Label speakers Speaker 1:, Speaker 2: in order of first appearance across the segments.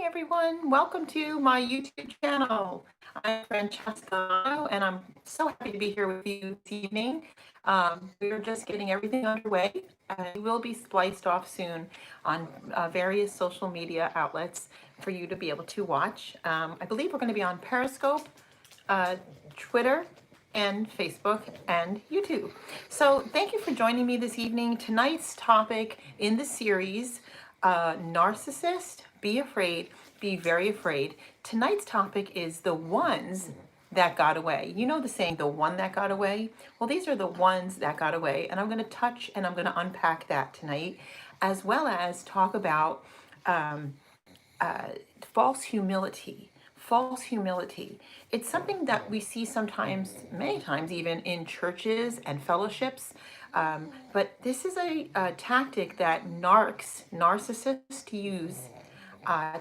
Speaker 1: Everyone, welcome to my YouTube channel. I'm Francesca and I'm so happy to be here with you this evening. We're just getting everything underway. It will be spliced off soon on various social media outlets for you to be able to watch. I believe we're going to be on Periscope, uh, Twitter, and Facebook and YouTube. So thank you for joining me this evening. Tonight's topic in the series, Narcissist, Be Afraid, Be Very Afraid. Tonight's topic is the ones that got away. You know the saying, the one that got away? Well, these are the ones that got away. And I'm going to touch and I'm going to unpack that tonight, as well as talk about false humility. False humility. It's something that we see sometimes, many times even in churches and fellowships. But this is a tactic that narcissists use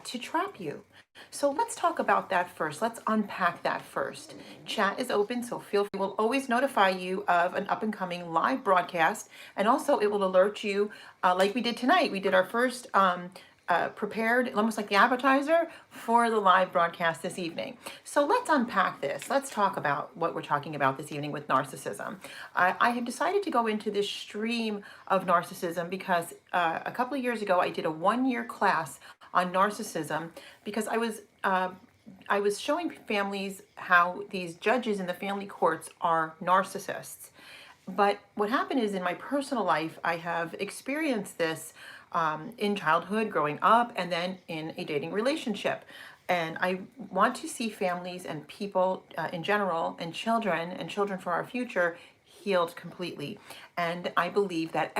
Speaker 1: to trap you. So let's talk about that first. Let's unpack that first. Chat is open, so feel free. We'll always notify you of an up and coming live broadcast, and also it will alert you, like we did tonight. We did our first prepared, almost like the appetizer for the live broadcast this evening. So let's unpack this. Let's talk about what we're talking about this evening with narcissism. I have decided to go into this stream of narcissism because a couple of years ago I did a 1-year class on narcissism because I was showing families how these judges in the family courts are narcissists. But what happened is in my personal life, I have experienced this in childhood, growing up, and then in a dating relationship. And I want to see families and people in general, and children for our future, healed completely. And I believe that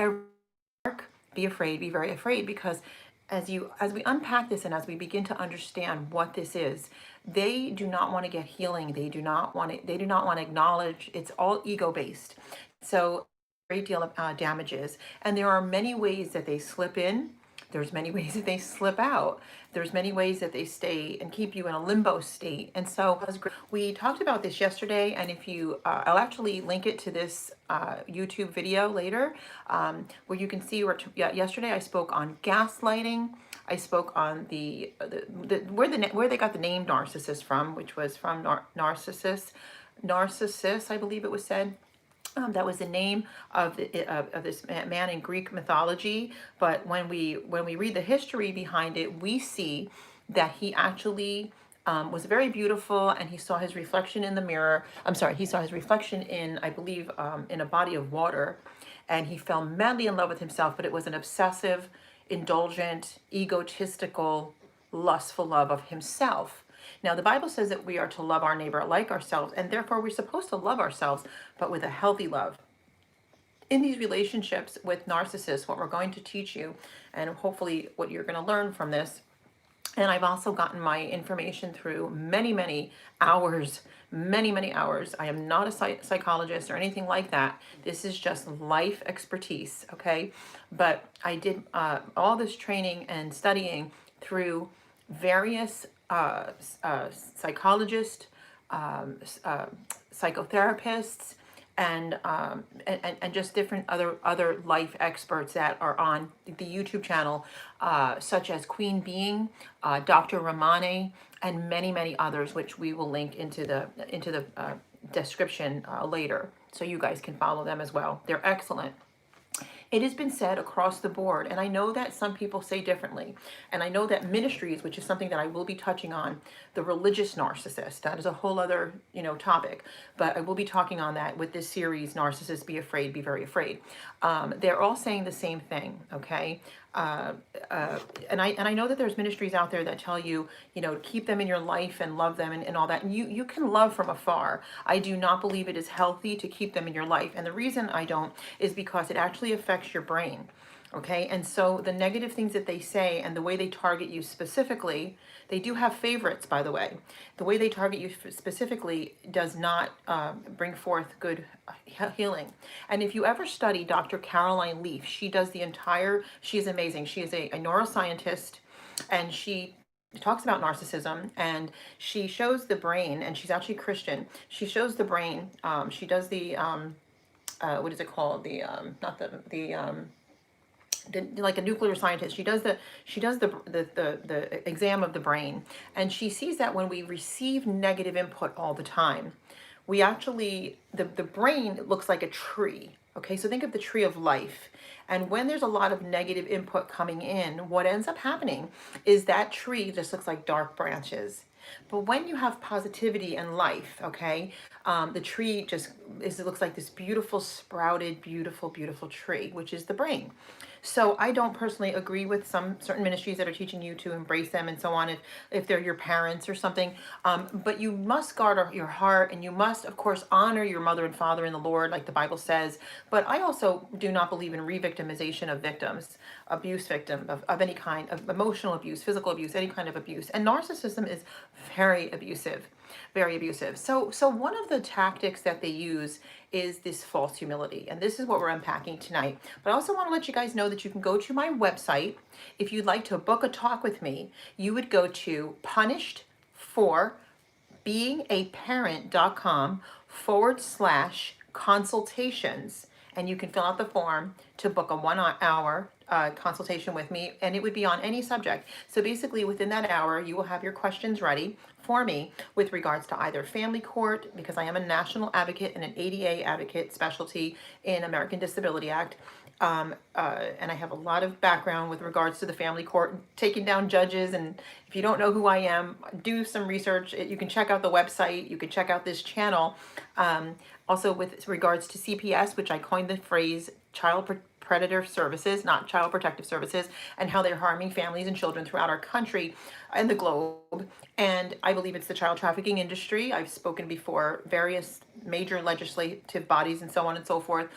Speaker 1: be afraid, be very afraid, because as we unpack this and as we begin to understand what this is, they do not want to get healing. They do not want to acknowledge. It's all ego based. So a great deal of damages, and there are many ways that they slip in. There's many ways that they slip out. There's many ways that they stay and keep you in a limbo state. And so we talked about this yesterday, and if you, I'll actually link it to this YouTube video later, where you can see where yesterday I spoke on gaslighting. I spoke on where they got the name narcissist from, which was from Narcissus, I believe it was said. That was the name of this man in Greek mythology. But when we read the history behind it, we see that he actually was very beautiful, and he saw his reflection in the mirror. I'm sorry, he saw his reflection in, I believe, in a body of water, and he fell madly in love with himself. But it was an obsessive, indulgent, egotistical, lustful love of himself. Now, the Bible says that we are to love our neighbor like ourselves, and therefore we're supposed to love ourselves, but with a healthy love. In these relationships with narcissists, what we're going to teach you, and hopefully what you're going to learn from this, and I've also gotten my information through many hours, many hours. I am not a psychologist or anything like that. This is just life expertise, okay? But I did all this training and studying through various psychologists, psychotherapists, and just different other life experts that are on the YouTube channel, such as Queen Being, Dr. Ramane, and many others, which we will link into the description later, so you guys can follow them as well. They're excellent. It has been said across the board, and I know that some people say differently. And I know that ministries, which is something that I will be touching on, the religious narcissist, that is a whole other, topic. But I will be talking on that with this series, Narcissists, Be Afraid, Be Very Afraid. They're all saying the same thing, okay? And I know that there's ministries out there that tell you, keep them in your life and love them and all that. And you can love from afar. I do not believe it is healthy to keep them in your life. And the reason I don't is because it actually affects your brain. Okay, and so the negative things that they say and the way they target you specifically, they do have favorites, by the way. The way they target you specifically does not bring forth good healing. And if you ever study Dr. Caroline Leaf, she is amazing. She is a neuroscientist, and she talks about narcissism, and she shows the brain, and she's actually Christian. She shows the brain. She does the, what is it called? like a nuclear scientist. She does the exam of the brain, and she sees that when we receive negative input all the time, we actually the brain looks like a tree. Okay, so think of the tree of life. And when there's a lot of negative input coming in, what ends up happening is that tree just looks like dark branches. But when you have positivity and life, okay, the tree it looks like this beautiful, sprouted, beautiful, beautiful tree, which is the brain. So I don't personally agree with some certain ministries that are teaching you to embrace them and so on, if they're your parents or something. But you must guard your heart, and you must, of course, honor your mother and father in the Lord, like the Bible says. But I also do not believe in re-victimization of victims, abuse victim of any kind of emotional abuse, physical abuse, any kind of abuse. And narcissism is very abusive, very abusive. So one of the tactics that they use is this false humility. And this is what we're unpacking tonight. But I also want to let you guys know that you can go to my website. If you'd like to book a talk with me, you would go to punishedforbeingAparent.com/consultations. And you can fill out the form to book a 1 hour consultation with me, and it would be on any subject. So basically, within that hour, you will have your questions ready for me with regards to either family court, because I am a national advocate and an ADA advocate, specialty in American Disability Act. And I have a lot of background with regards to the family court, taking down judges. And if you don't know who I am, do some research. You can check out the website. You can check out this channel. Also with regards to CPS, which I coined the phrase child predator services, not child protective services, and how they're harming families and children throughout our country and the globe. And I believe it's the child trafficking industry. I've spoken before various major legislative bodies and so on and so forth,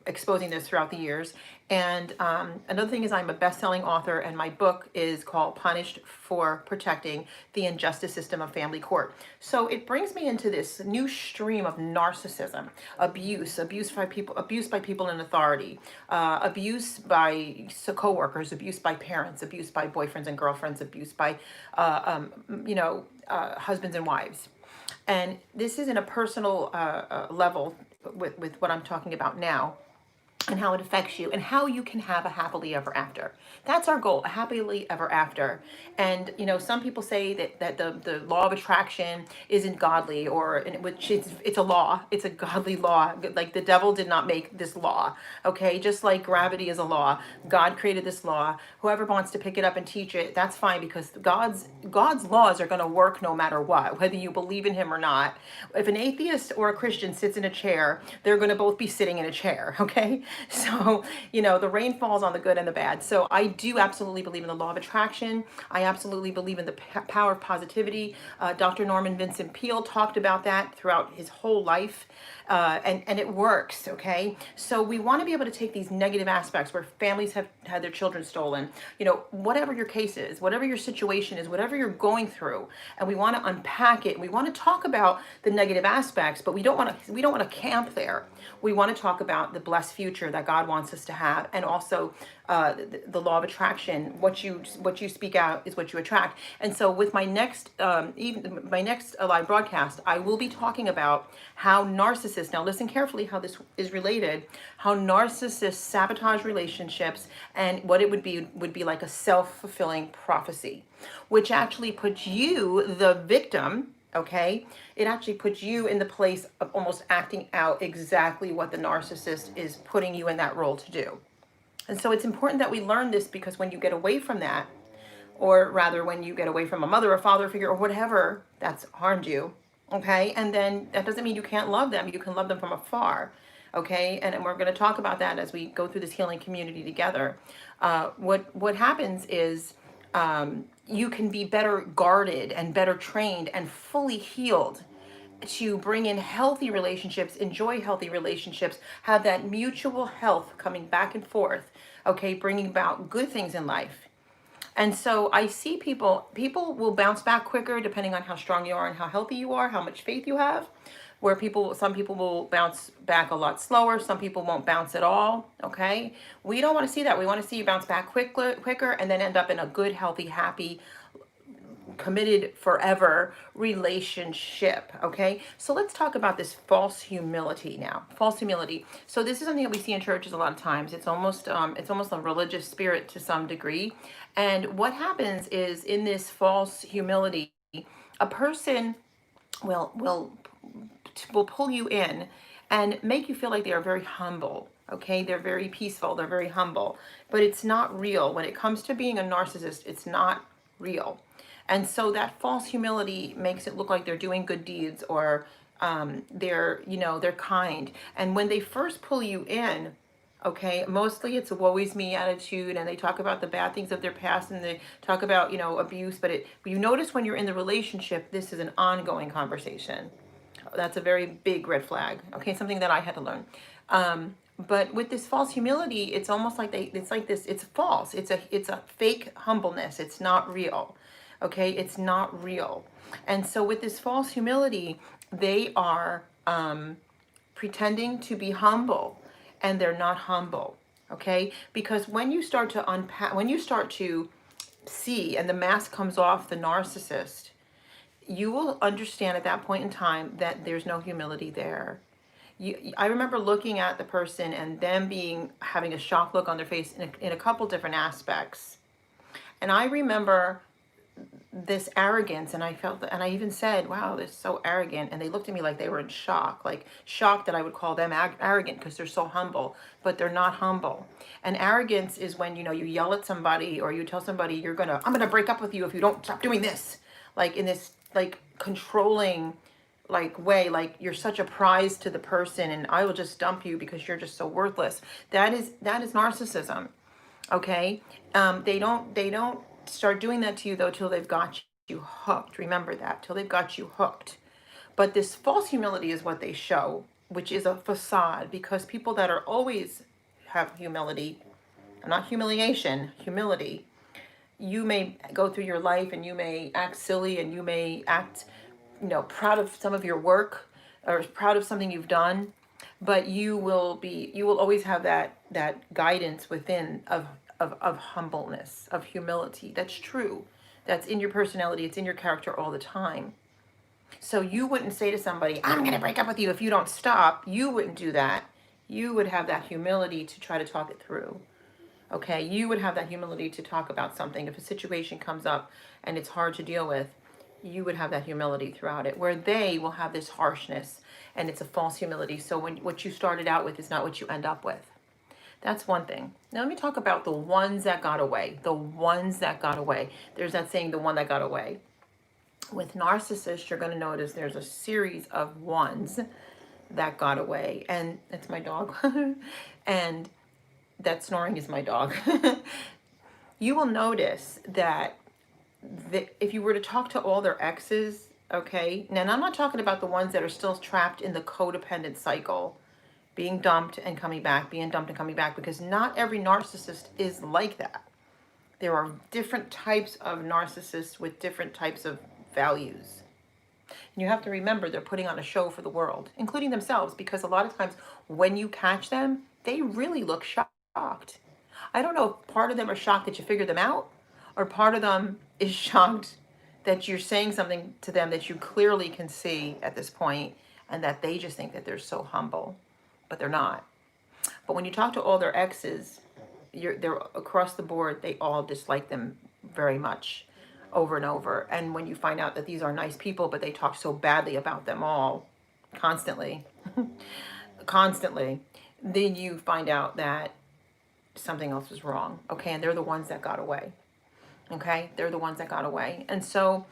Speaker 1: exposing this throughout the years. And another thing is I'm a best-selling author, and my book is called Punished for Protecting the Injustice System of Family Court. So it brings me into this new stream of narcissism, abuse by people in authority, abuse by coworkers, abuse by parents, abuse by boyfriends and girlfriends, abuse by husbands and wives. And this is in a personal level with what I'm talking about now, and how it affects you, and how you can have a happily ever after. That's our goal, a happily ever after. And some people say that the law of attraction isn't godly, which it's a law. It's a godly law. Like the devil did not make this law. Okay, just like gravity is a law, God created this law. Whoever wants to pick it up and teach it, that's fine, because God's laws are going to work no matter what, whether you believe in him or not. If an atheist or a Christian sits in a chair, they're going to both be sitting in a chair. Okay. So, the rain falls on the good and the bad. So I do absolutely believe in the law of attraction. I absolutely believe in the power of positivity. Dr. Norman Vincent Peale talked about that throughout his whole life. And it works, okay? So we want to be able to take these negative aspects where families have had their children stolen, whatever your case is, whatever your situation is, whatever you're going through, and we want to unpack it. We want to talk about the negative aspects, but we don't want to camp there. We want to talk about the blessed future that God wants us to have, and also the law of attraction. What you speak out is what you attract. And so with my next live broadcast, I will be talking about how narcissists, now listen carefully how this is related, how narcissists sabotage relationships, and what it would be like a self-fulfilling prophecy, which actually puts you, the victim, okay, it actually puts you in the place of almost acting out exactly what the narcissist is putting you in that role to do. And so it's important that we learn this, because when you get away from that, or rather when you get away from a mother or father figure or whatever that's harmed you, okay, and then that doesn't mean you can't love them. You can love them from afar, okay, and we're going to talk about that as we go through this healing community together. What happens is you can be better guarded and better trained and fully healed to bring in healthy relationships, enjoy healthy relationships, have that mutual health coming back and forth, okay, bringing about good things in life. And so I see people will bounce back quicker depending on how strong you are and how healthy you are, how much faith you have, where some people will bounce back a lot slower, some people won't bounce at all, okay? We don't want to see that. We want to see you bounce back quicker and then end up in a good, healthy, happy committed forever relationship. Okay, so let's talk about this false humility now. False humility. So this is something that we see in churches a lot of times. It's almost a religious spirit to some degree. And what happens is, in this false humility, a person will will pull you in and make you feel like they are very humble. Okay, they're very peaceful, they're very humble, but it's not real. When it comes to being a narcissist, it's not real. And so that false humility makes it look like they're doing good deeds, or they're kind. And when they first pull you in, okay, mostly it's a woe is me attitude, and they talk about the bad things of their past, and they talk about abuse. But you notice when you're in the relationship, this is an ongoing conversation. That's a very big red flag. Okay, something that I had to learn. But with this false humility, it's almost like it's like this. It's false. It's a fake humbleness. It's not real. Okay, it's not real. And so with this false humility, they are pretending to be humble, and they're not humble. Okay, because when you start to unpack, when you start to see, and the mask comes off the narcissist, you will understand at that point in time that there's no humility there. I remember looking at the person and them having a shocked look on their face in a couple different aspects. And I remember this arrogance, and I felt that, and I even said, wow, they're so arrogant. And they looked at me like they were in shock, like shocked that I would call them arrogant because they're so humble, but they're not humble. And arrogance is when, you yell at somebody, or you tell somebody, I'm gonna break up with you if you don't stop doing this. Like in this, like, controlling, like, way, like you're such a prize to the person, and I will just dump you because you're just so worthless. That is narcissism. Okay. They don't start doing that to you, though, till they've got you hooked. Remember that, till they've got you hooked. But this false humility is what they show, which is a facade, because people that are always have humility, not humiliation, humility, you may go through your life and you may act silly, and you may act, proud of some of your work, or proud of something you've done, but you will always have that guidance within of humbleness, of humility. That's true. That's in your personality. It's in your character all the time. So you wouldn't say to somebody, I'm going to break up with you if you don't stop. You wouldn't do that. You would have that humility to try to talk it through. Okay, you would have that humility to talk about something. If a situation comes up and it's hard to deal with, you would have that humility throughout it, where they will have this harshness, and it's a false humility. So what you started out with is not what you end up with. That's one thing. Now let me talk about the ones that got away. The ones that got away. There's that saying, the one that got away. With narcissists, you're going to notice there's a series of ones that got away. And it's my dog. And that snoring is my dog. You will notice that if you were to talk to all their exes, okay, now I'm not talking about the ones that are still trapped in the codependent cycle, being dumped and coming back, being dumped and coming back, because not every narcissist is like that. There are different types of narcissists with different types of values. And you have to remember, they're putting on a show for the world, including themselves, because a lot of times when you catch them, they really look shocked. I don't know if part of them are shocked that you figured them out, or part of them is shocked that you're saying something to them that you clearly can see at this point, and that they just think that they're so humble, but they're not. But when you talk to all their exes, they're across the board, they all dislike them very much, over and over. And when you find out that these are nice people, but they talk so badly about them all constantly, constantly, then you find out that something else is wrong. Okay, and they're the ones that got away. Okay, they're the ones that got away. And so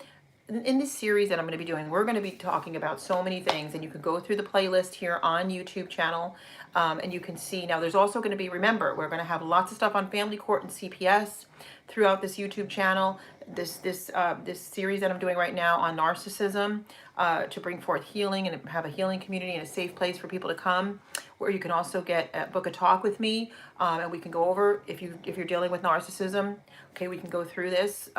Speaker 1: in this series that I'm going to be doing, we're going to be talking about so many things, and you can go through the playlist here on YouTube channel, and you can see. Now there's also going to be, remember, we're going to have lots of stuff on family court and CPS throughout this YouTube channel. This series that I'm doing right now on narcissism, to bring forth healing and have a healing community and a safe place for people to come, where you can also book a talk with me, and we can go over, if you're dealing with narcissism. Okay, we can go through this,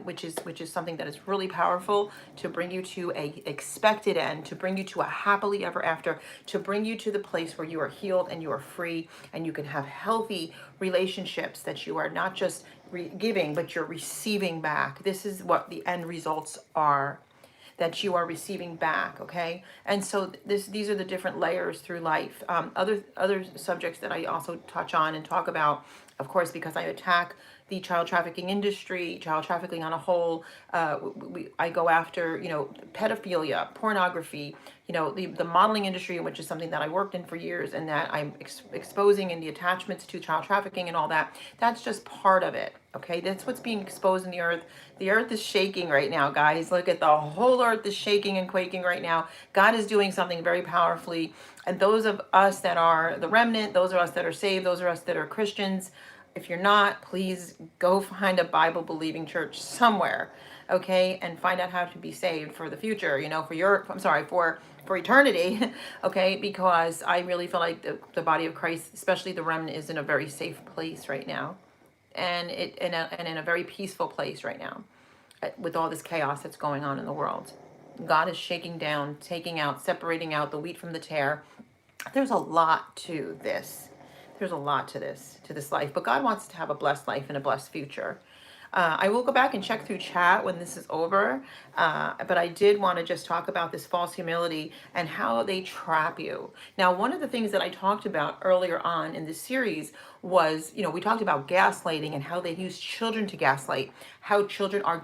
Speaker 1: which is something that is really powerful, to bring you to a expected end, to bring you to a happily ever after, to bring you to the place where you are healed and you are free, and you can have healthy relationships, that you are not just giving, but you're receiving back. This is what the end results are, that you are receiving back. Okay, and so these are the different layers through life. Other subjects that I also touch on and talk about, of course, because I attack the child trafficking industry, child trafficking on a whole. I go after, pedophilia, pornography, the modeling industry, which is something that I worked in for years, and that I'm exposing, in the attachments to child trafficking and all that. That's just part of it. Okay, that's what's being exposed in the earth. The earth is shaking right now, guys. Look at the whole earth is shaking and quaking right now. God is doing something very powerfully. And those of us that are the remnant, those of us that are saved, those of us that are Christians, if you're not, please go find a Bible believing church somewhere, okay, and find out how to be saved for the future, for eternity, okay, because I really feel like the body of Christ, especially the remnant, is in a very safe place right now, and in a very peaceful place right now, with all this chaos that's going on in the world. God is shaking down, taking out, separating out the wheat from the tare. There's a lot to this. There's a lot to this life, but God wants us to have a blessed life and a blessed future. I will go back and check through chat when this is over, but I did want to just talk about this false humility and how they trap you. Now, one of the things that I talked about earlier on in this series was, we talked about gaslighting and how they use children to gaslight, how children are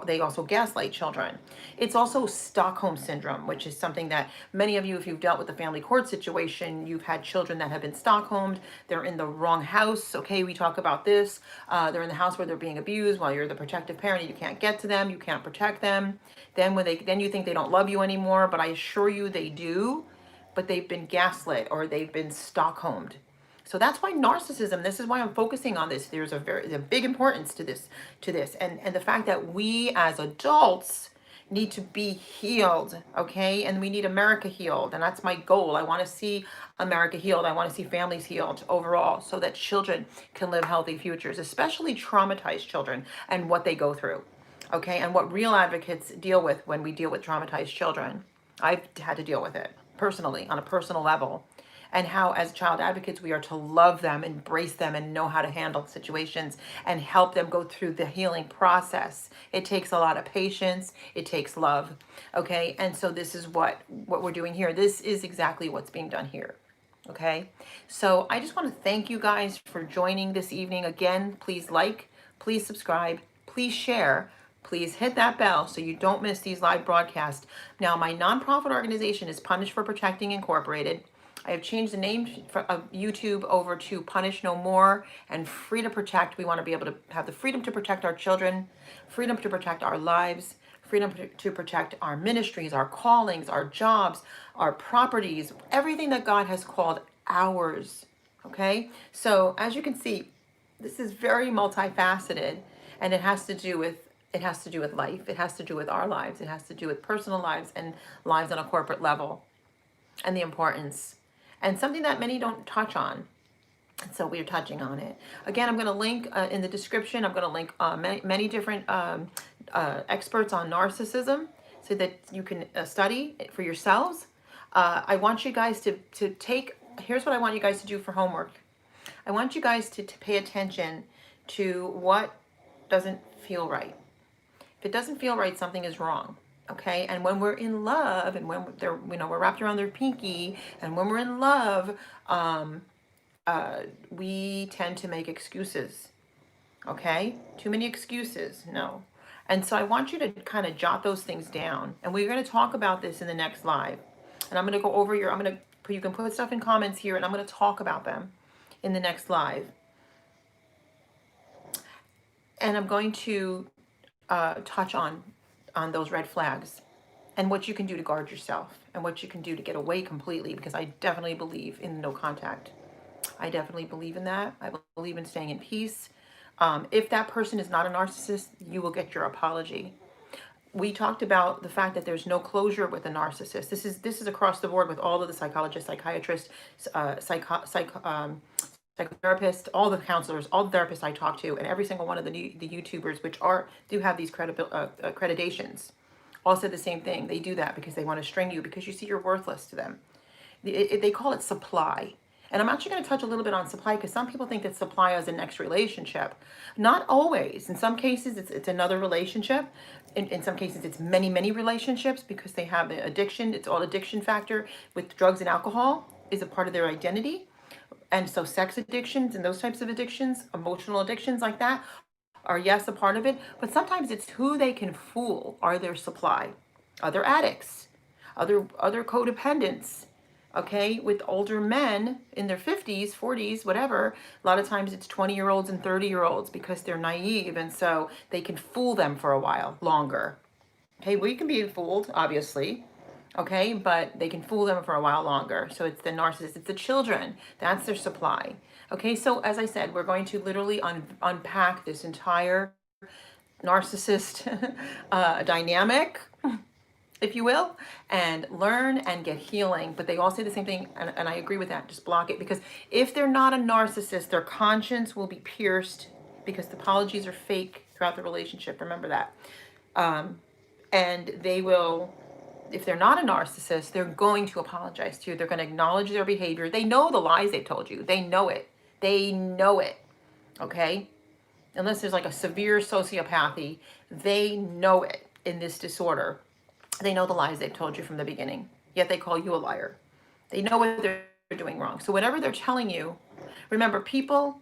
Speaker 1: they also gaslight children. It's also Stockholm Syndrome, which is something that many of you, if you've dealt with the family court situation, you've had children that have been Stockholmed. They're in the wrong house. Okay, we talk about this. They're in the house where they're being abused while you're the protective parent. You can't get to them. You can't protect them. Then you think they don't love you anymore, but I assure you they do. But they've been gaslit or they've been Stockholmed. So that's why narcissism, this is why I'm focusing on this. There's a big importance to this, and the fact that we as adults need to be healed, okay? And we need America healed, and that's my goal. I want to see America healed. I want to see families healed overall, so that children can live healthy futures, especially traumatized children and what they go through, okay? And what real advocates deal with when we deal with traumatized children. I've had to deal with it personally, on a personal level. And how, as child advocates, we are to love them, embrace them, and know how to handle situations and help them go through the healing process. It takes a lot of patience. It takes love. Okay. And so this is what we're doing here. This is exactly what's being done here. Okay. So I just want to thank you guys for joining this evening. Again, please like, please subscribe, please share. Please hit that bell so you don't miss these live broadcasts. Now, my nonprofit organization is Punish for Protecting Incorporated. I have changed the name of YouTube over to Punish No More and Free to Protect. We want to be able to have the freedom to protect our children, freedom to protect our lives, freedom to protect our ministries, our callings, our jobs, our properties, everything that God has called ours. Okay? So as you can see, this is very multifaceted, and it has to do with life. It has to do with our lives. It has to do with personal lives and lives on a corporate level, and the importance. And something that many don't touch on. So we're touching on it. Again, I'm going to link in the description. I'm going to link many different experts on narcissism so that you can study it for yourselves. I want you guys to take, here's what I want you guys to do for homework. I want you guys to pay attention to what doesn't feel right. If it doesn't feel right, something is wrong. Okay, and when we're in love, and when we're wrapped around their pinky, and when we're in love, we tend to make excuses. Okay, too many excuses. No, and so I want you to kind of jot those things down, and we're going to talk about this in the next live. And I'm going to go over you can put stuff in comments here, and I'm going to talk about them in the next live. And I'm going to touch on those red flags and what you can do to guard yourself and what you can do to get away completely, because I definitely believe in no contact. I definitely believe in that. I believe in staying in peace. If that person is not a narcissist, you will get your apology. We talked about the fact that there's no closure with a narcissist. This is across the board with all of the psychologists, psychiatrists, psychotherapists, all the counselors, all the therapists I talk to, and every single one of the YouTubers, which do have these accreditations, all said the same thing. They do that because they want to string you, because you see you're worthless to them. They call it supply. And I'm actually going to touch a little bit on supply because some people think that supply is the next relationship. Not always. In some cases, it's another relationship. In some cases, it's many, many relationships because they have the addiction. It's all addiction factor with drugs and alcohol is a part of their identity. And so sex addictions and those types of addictions, emotional addictions like that, are yes a part of it. But sometimes it's who they can fool are their supply. Other addicts, other codependents, okay, with older men in their 50s, 40s, whatever. A lot of times it's 20-year-olds and 30-year-olds because they're naive, and so they can fool them for a while longer. Okay, we can be fooled, obviously, okay, but they can fool them for a while longer. So it's the narcissist, it's the children, that's their supply. Okay, so as I said, we're going to literally unpack this entire narcissist dynamic, if you will, and learn and get healing. But they all say the same thing, and I agree with that. Just block it, because if they're not a narcissist, their conscience will be pierced because the apologies are fake throughout the relationship. Remember that. And they will, if they're not a narcissist, they're going to apologize to you. They're going to acknowledge their behavior. They know the lies they've told you. They know it. They know it. Okay? Unless there's like a severe sociopathy, they know it in this disorder. They know the lies they've told you from the beginning, yet they call you a liar. They know what they're doing wrong. So whatever they're telling you, remember, people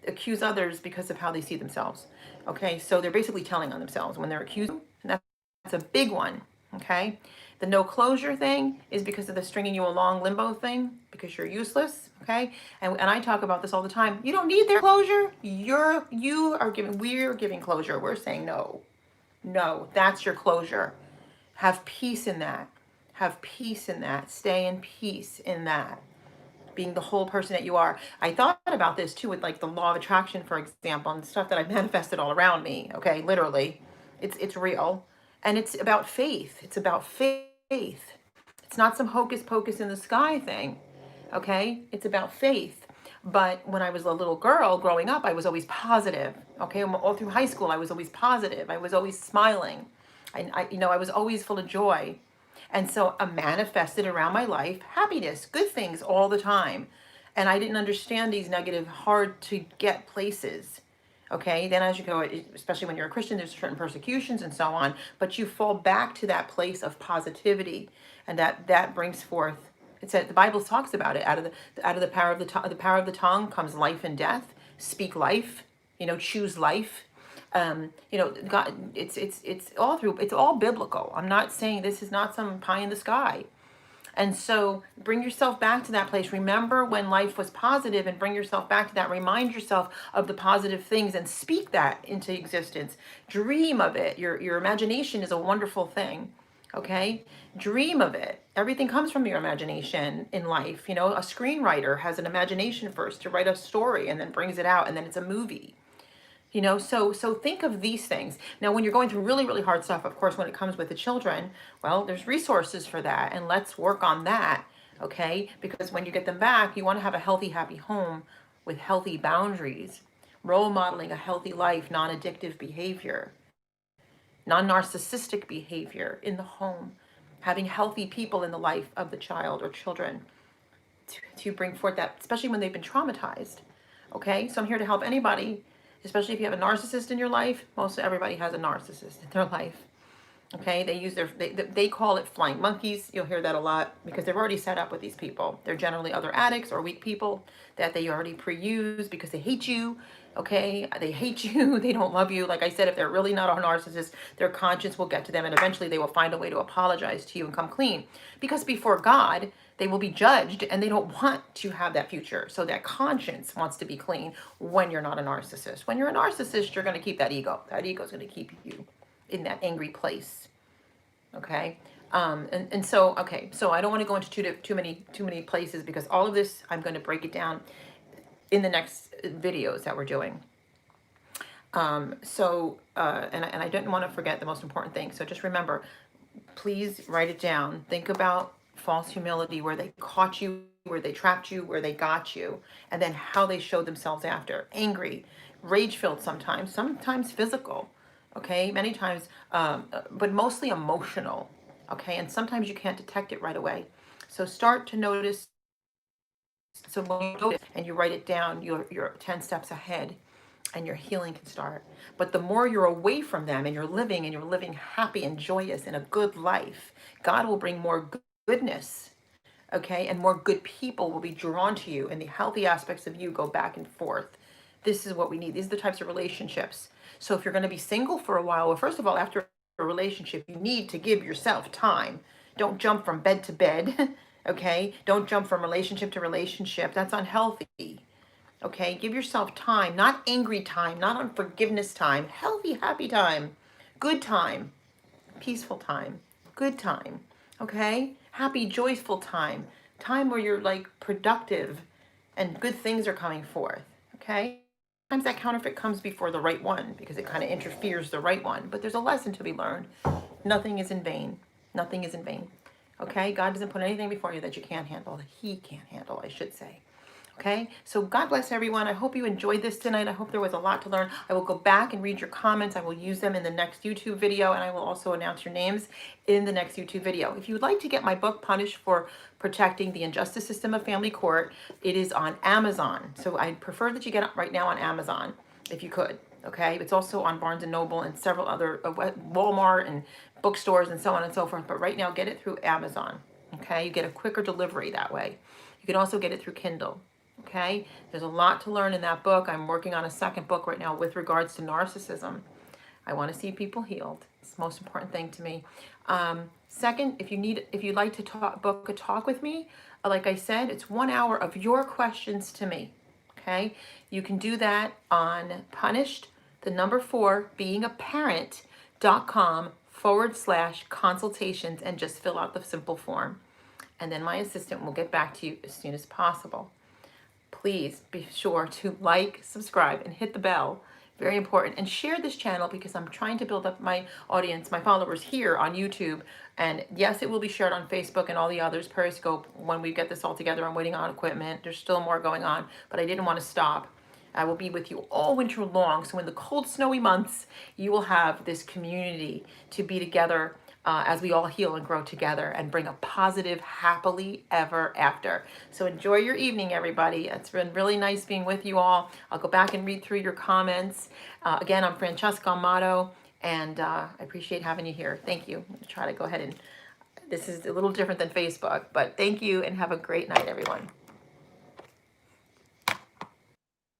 Speaker 1: accuse others because of how they see themselves. Okay, so they're basically telling on themselves when they're accusing, and that's a big one. Okay, the no closure thing is because of the stringing you along limbo thing, because you're useless. Okay, and I talk about this all the time. You don't need their closure. We're giving closure. We're saying no. No, that's your closure. Have peace in that. Have peace in that. Stay in peace in that. Being the whole person that you are. I thought about this too with like the law of attraction, for example, and stuff that I've manifested all around me. Okay, literally. It's real. And it's about faith. It's about faith. It's not some hocus pocus in the sky thing. Okay? It's about faith. But when I was a little girl growing up, I was always positive. Okay? All through high school, I was always positive. I was always smiling. I was always full of joy. And so I manifested around my life happiness, good things all the time. And I didn't understand these negative, hard to get places. Okay, then as you go, especially when you're a Christian, there's certain persecutions and so on, but you fall back to that place of positivity, and that brings forth. It said the Bible talks about it. Out of the power of the power of the tongue comes life and death. Speak life. Choose life. God, it's all through. It's all biblical. I'm not saying this is not some pie in the sky. And so bring yourself back to that place. Remember when life was positive, and bring yourself back to that. Remind yourself of the positive things and speak that into existence. Dream of it. Your imagination is a wonderful thing. Okay? Dream of it. Everything comes from your imagination in life. A screenwriter has an imagination first to write a story and then brings it out, and then it's a movie. So think of these things. Now, when you're going through really, really hard stuff, of course, when it comes with the children, well, there's resources for that, and let's work on that, okay? Because when you get them back, you want to have a healthy, happy home with healthy boundaries, role modeling a healthy life, non-addictive behavior, non-narcissistic behavior in the home, having healthy people in the life of the child or children to bring forth that, especially when they've been traumatized, okay? So I'm here to help anybody. Especially if you have a narcissist in your life. Most everybody has a narcissist in their life. Okay, they call it flying monkeys. You'll hear that a lot because they're already set up with these people. They're generally other addicts or weak people that they already pre-use because they hate you. Okay, they hate you. They don't love you. Like I said, if they're really not a narcissist, their conscience will get to them, and eventually they will find a way to apologize to you and come clean. Because before God, they will be judged, and they don't want to have that future. So that conscience wants to be clean when you're not a narcissist. When you're a narcissist, you're going to keep that ego. That ego is going to keep you in that angry place. Okay. So I don't want to go into too many places, because all of this, I'm going to break it down in the next videos that we're doing. And I didn't want to forget the most important thing. So just remember, please write it down. Think about false humility, where they caught you, where they trapped you, where they got you, and then how they showed themselves after. Angry, rage-filled sometimes physical, okay? Many times, but mostly emotional, okay? And sometimes you can't detect it right away. So start to notice So when you notice and you write it down, you're 10 steps ahead and your healing can start. But the more you're away from them and you're living happy and joyous in a good life, God will bring more goodness, okay? And more good people will be drawn to you, and the healthy aspects of you go back and forth. This is what we need. These are the types of relationships. So if you're going to be single for a while, well, first of all, after a relationship, you need to give yourself time. Don't jump from bed to bed, okay? Don't jump from relationship to relationship. That's unhealthy. Okay, give yourself time, not angry time, not unforgiveness time, healthy, happy time, good time, peaceful time, good time. Okay, happy, joyful time, time where you're like productive and good things are coming forth. Okay, sometimes that counterfeit comes before the right one because it kind of interferes the right one, but there's a lesson to be learned. Nothing is in vain. Nothing is in vain. Okay, God doesn't put anything before you that you can't handle, that He can't handle, I should say. Okay, so God bless everyone. I hope you enjoyed this tonight. I hope there was a lot to learn. I will go back and read your comments. I will use them in the next YouTube video, and I will also announce your names in the next YouTube video. If you would like to get my book, Punished for Protecting the Injustice System of Family Court, it is on Amazon. So I prefer that you get it right now on Amazon, if you could. Okay, it's also on Barnes and Noble and several other Walmart and bookstores and so on and so forth. But right now, get it through Amazon. Okay, you get a quicker delivery that way. You can also get it through Kindle. Okay, there's a lot to learn in that book. I'm working on a second book right now with regards to narcissism. I want to see people healed. It's the most important thing to me. Second, if you'd like to book a talk with me, like I said, it's 1 hour of your questions to me. Okay, you can do that on punished, the number 4, beingaparent.com/consultations, and just fill out the simple form. And then my assistant will get back to you as soon as possible. Please be sure to like, subscribe, and hit the bell. Very important. And share this channel because I'm trying to build up my audience, my followers here on YouTube. And yes, it will be shared on Facebook and all the others, Periscope, when we get this all together. I'm waiting on equipment. There's still more going on, but I didn't want to stop. I will be with you all winter long. So in the cold, snowy months, you will have this community to be together as we all heal and grow together and bring a positive, happily ever after. So enjoy your evening, everybody. It's been really nice being with you all. I'll go back and read through your comments. Again, I'm Francesca Amato, and I appreciate having you here. Thank you. I'm gonna try to go ahead and, this is a little different than Facebook, but thank you and have a great night, everyone.